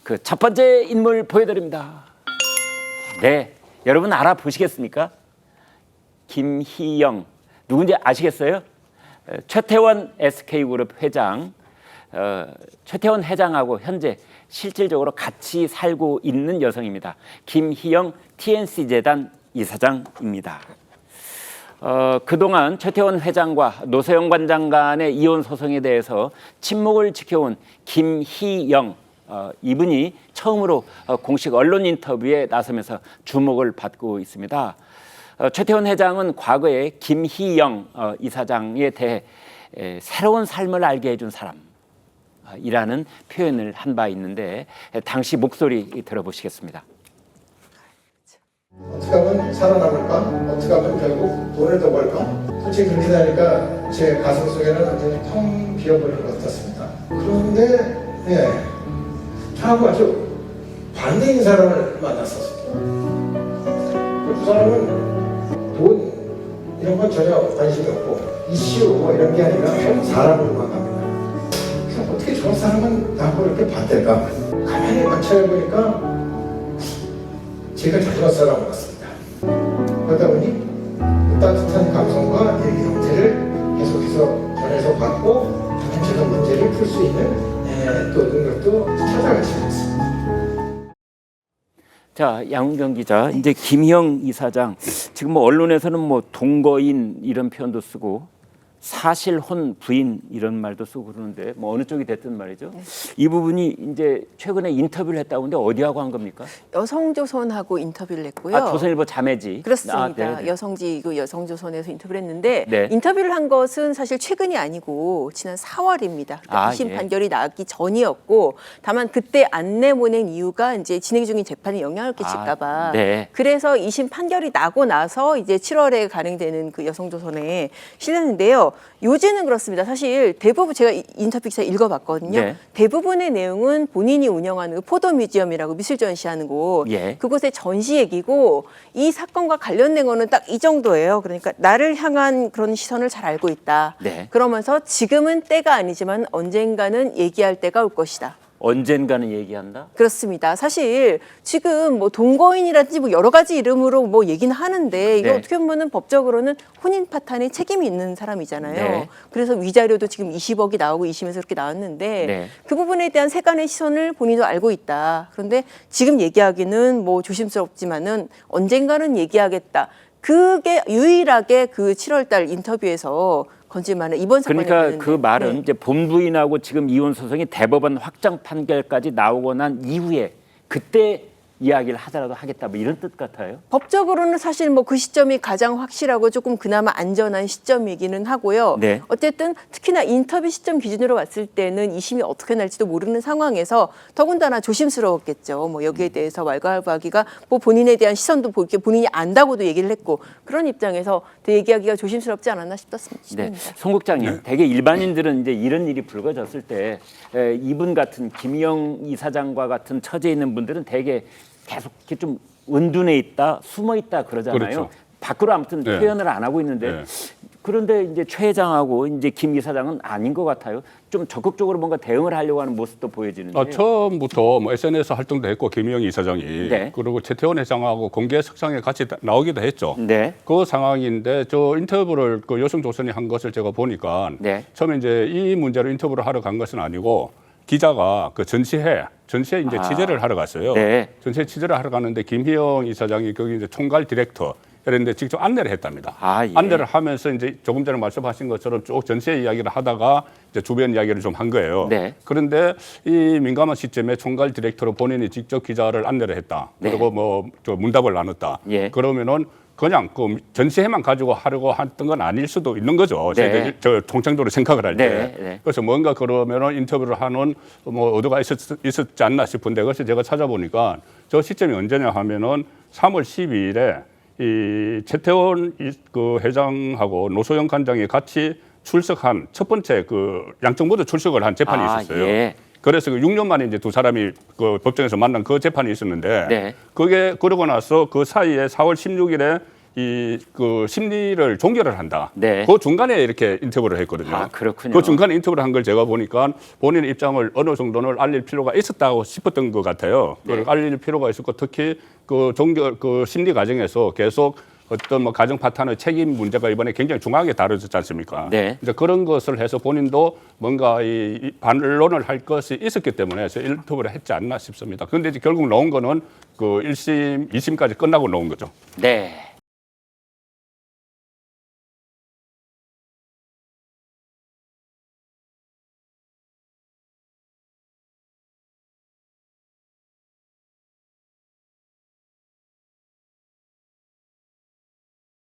그 첫 번째 인물 보여드립니다. 네, 여러분 알아보시겠습니까? 김희영, 누군지 아시겠어요? 최태원 SK그룹 회장, 최태원 회장하고 현재 실질적으로 같이 살고 있는 여성입니다. 김희영 TNC재단 이사장입니다. 그동안 최태원 회장과 노소영 관장 간의 이혼 소송에 대해서 침묵을 지켜온 김희영, 이분이 처음으로 공식 언론 인터뷰에 나서면서 주목을 받고 있습니다. 최태원 회장은 과거에 김희영 이사장에 대해 새로운 삶을 알게 해준 사람이라는 표현을 한 바 있는데 당시 목소리 들어보시겠습니다. 어떻게 하면 살아남을까? 어떻게 하면 결국 돈을 더 벌까? 솔직히 그렇게 되니까 제 가슴 속에는 완전히 텅 비어버린 것 같았습니다. 그런데 저하고 아주 반대인 사람을 만났었어요. 그 사람은 돈 이런 건 전혀 관심이 없고 이슈 뭐 이런 게 아니라 사람으로만 갑니다. 그래서 어떻게 저 사람은 나하고 이렇게 반대일까? 가만히 관찰해보니까 제가 자주한 사람 같습니다. 그러다 보니 그 따뜻한 감성과 얘기 형태를 계속해서 전해서 받고 저는 제가 문제를 풀 수 있는 또 능력도 찾아갈 수 있습니다. 자, 양훈경 기자, 이제 김희영 이사장 지금 뭐 언론에서는 뭐 동거인 이런 표현도 쓰고 사실혼 부인 이런 말도 쓰고 그러는데 뭐 어느 쪽이 됐든 말이죠. 네. 이 부분이 이제 최근에 인터뷰를 했다고 하는데 어디하고 한 겁니까? 여성조선하고 인터뷰를 했고요. 아, 조선일보 자매지. 그렇습니다. 여성조선에서 인터뷰를 했는데 네. 인터뷰를 한 것은 사실 최근이 아니고 지난 4월입니다. 그러니까 2심 예. 판결이 나왔기 전이었고 다만 그때 안 내보낸 이유가 이제 진행 중인 재판에 영향을 끼칠까 봐. 네. 그래서 2심 판결이 나고 나서 이제 7월에 가능되는 그 여성조선에 실렸는데요. 요지는 그렇습니다. 사실 대부분 제가 인터뷰 기사 읽어봤거든요. 네. 대부분의 내용은 본인이 운영하는 포도뮤지엄이라고 미술 전시하는 곳, 예. 그곳의 전시 얘기고 이 사건과 관련된 거는 딱 이 정도예요. 그러니까 나를 향한 그런 시선을 잘 알고 있다. 네. 그러면서 지금은 때가 아니지만 언젠가는 얘기할 때가 올 것이다. 언젠가는 얘기한다? 그렇습니다. 사실 지금 뭐 동거인이라든지 뭐 여러 가지 이름으로 뭐 얘기는 하는데 이거 네. 어떻게 보면은 법적으로는 혼인 파탄에 책임이 있는 사람이잖아요. 네. 그래서 위자료도 지금 20억이 나오고 2심에서 그렇게 나왔는데 네. 그 부분에 대한 세간의 시선을 본인도 알고 있다. 그런데 지금 얘기하기는 뭐 조심스럽지만은 언젠가는 얘기하겠다. 그게 유일하게 그 7월달 인터뷰에서 건질만한 이번 사건에 그러니까 그 말은 네. 이제 본부인하고 지금 이혼 소송이 대법원 확정 판결까지 나오고 난 이후에 그때 이야기를 하더라도 하겠다 뭐 이런 뜻 같아요. 법적으로는 사실 뭐 그 시점이 가장 확실하고 조금 그나마 안전한 시점이기는 하고요. 네. 어쨌든 특히나 인터뷰 시점 기준으로 봤을 때는 2심이 어떻게 날지도 모르는 상황에서 더군다나 조심스러웠겠죠. 뭐 여기에 대해서 왈가왈부하기가 뭐 본인에 대한 시선도 본인이 안다고도 얘기를 했고 그런 입장에서 더 얘기하기가 조심스럽지 않았나 싶습니다. 네, 송 국장님, 대개 일반인들은 이제 이런 일이 불거졌을 때 이분 같은 김희영 이사장과 같은 처지에 있는 분들은 대개 계속 이렇게 좀 은둔해 있다, 숨어 있다 그러잖아요. 그렇죠. 밖으로 아무튼 네. 표현을 안 하고 있는데 네. 그런데 이제 최 회장하고 이제 김 이사장은 아닌 것 같아요. 좀 적극적으로 뭔가 대응을 하려고 하는 모습도 보여지는데. 처음부터 뭐 SNS 활동도 했고 김희영 이사장이 네. 그리고 최태원 회장하고 공개 석상에 같이 나오기도 했죠. 네. 그 상황인데 저 인터뷰를 그 여성조선이 한 것을 제가 보니까 네. 처음에 이제 이 문제로 인터뷰를 하러 간 것은 아니고 기자가 그 전시회 이제 취재를 하러 갔어요. 네. 전시회 취재를 하러 갔는데 김희영 이사장이 거기 이제 총괄 디렉터 그런데 직접 안내를 했답니다. 예. 안내를 하면서 이제 조금 전에 말씀하신 것처럼 쭉 전시회 이야기를 하다가 이제 주변 이야기를 좀 한 거예요. 네. 그런데 이 민감한 시점에 총괄 디렉터로 본인이 직접 기자를 안내를 했다. 네. 그리고 뭐 저 문답을 나눴다. 예. 그러면은 그냥 그 전시회만 가지고 하려고 했던 건 아닐 수도 있는 거죠. 네. 저 통상적으로 생각을 할 때. 네. 네. 그래서 뭔가 그러면은 인터뷰를 하는 뭐 의도가 있었지 않나 싶은데 그래서 제가 찾아보니까 저 시점이 언제냐 하면은 3월 12일에 이 최태원 그 회장하고 노소영 관장이 같이 출석한 첫 번째 그 양쪽 모두 출석을 한 재판이 있었어요. 예. 그래서 그 6년 만에 이제 두 사람이 그 법정에서 만난 그 재판이 있었는데 네. 그게 그러고 나서 그 사이에 4월 16일에 그 심리를 종결을 한다. 네. 그 중간에 이렇게 인터뷰를 했거든요. 아, 그렇군요. 그 중간에 인터뷰를 한 걸 제가 보니까 본인의 입장을 어느 정도는 알릴 필요가 있었다고 싶었던 것 같아요. 네. 그걸 알릴 필요가 있었고 특히 그 종결 그 심리 과정에서 계속 어떤 뭐 가정 파탄의 책임 문제가 이번에 굉장히 중요하게 다뤄졌지 않습니까? 네. 이제 그런 것을 해서 본인도 뭔가 이 반론을 할 것이 있었기 때문에 인터뷰를 했지 않나 싶습니다. 그런데 이제 결국 나온 거는 그 1심, 2심까지 끝나고 나온 거죠. 네.